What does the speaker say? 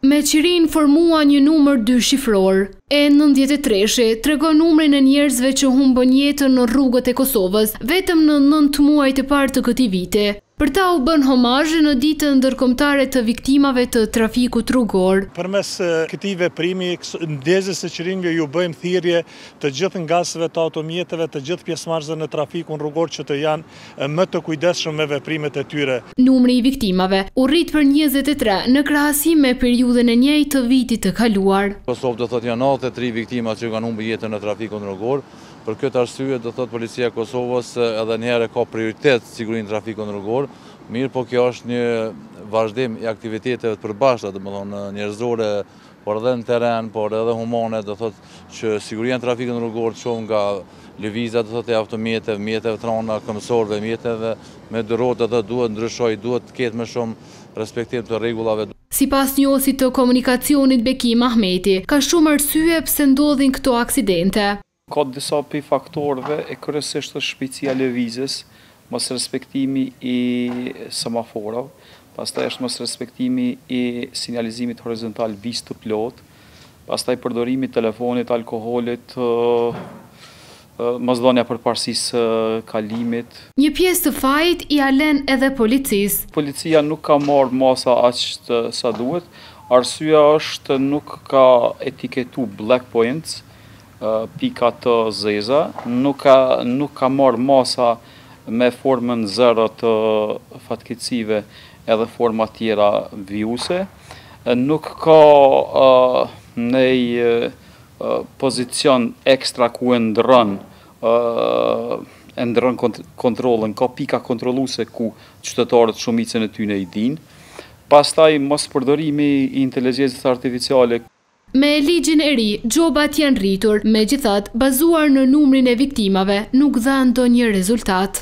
Me qirin formua një numër 2 shifror. E93 tregon numrin e njerëzve që humbën jetën në rrugët e Kosovës vetëm në 9 muajt e parë të këtij viti. Për ta u bën homazh në ditën ndërkombëtare të viktimave të trafikut rrugor. Përmes këtij veprimi, ndezës së qirinjve ju bëjmë thirrje të gjithë ngasëve të automjeteve, të gjithë pjesëmarrësve në trafikun rrugor që të janë më të kujdesshëm me veprimet e tyre. Numri I viktimave u rrit për 23 në krahasim me periudhën e njëjtë të vitit të kaluar. Kosovë do thotë janë 93 viktima që kanë humbur jetën në trafikun rrugor. Për këtë arsye do thotë Policia e Kosovës edhe njëherë ka prioritet sigurinë e trafikut rrugor, mirë po kjo është një vazhdim I aktiviteteve të përbashkëta, domethënë njerëzore, por edhe në terren, por edhe humane, do thotë që siguria e trafikut rrugor të shohë nga lëvizja do thotë e automjeteve, mjeteve trona, këmbësorëve, mjeteve me dy rrotë edhe duhet ndryshoj, duhet të ketë më shumë respektim të rregullave. Sipas njëosit të komunikacionit Bekim Ahmeti, ka shumë arsye pse ndodhin këto aksidente. Ka disa pi faktorëve e kryesisht është shpejtësia e lëvizjes, mos respektimi I semaforave, pastaj është mos respektimi I sinjalizimit horizontal vis të plot, pastaj përdorimi I telefonit, alkoolit, mosdhënia përparësisë kalimit. Një pjesë të fajit I alen edhe policisë. Policia nuk ka marrë masa aq sa duhet, arsyeja është nuk ka etiketu black points, pika të zeza, nuk ka marrë masa me formën 0 të fatkeqësive edhe forma tjera vijuse, nuk ka një pozicion ekstra ku e ndrën kontrollën, ka pika kontrolluese ku qytetarët shumicën e tyre I dinë. Pastaj mos përdorimi I inteligjencës artificiale. Me ligjin e ri, gjobat janë rritur, megjithatë, bazuar në numrin e viktimave, nuk dha ndonjë rezultat.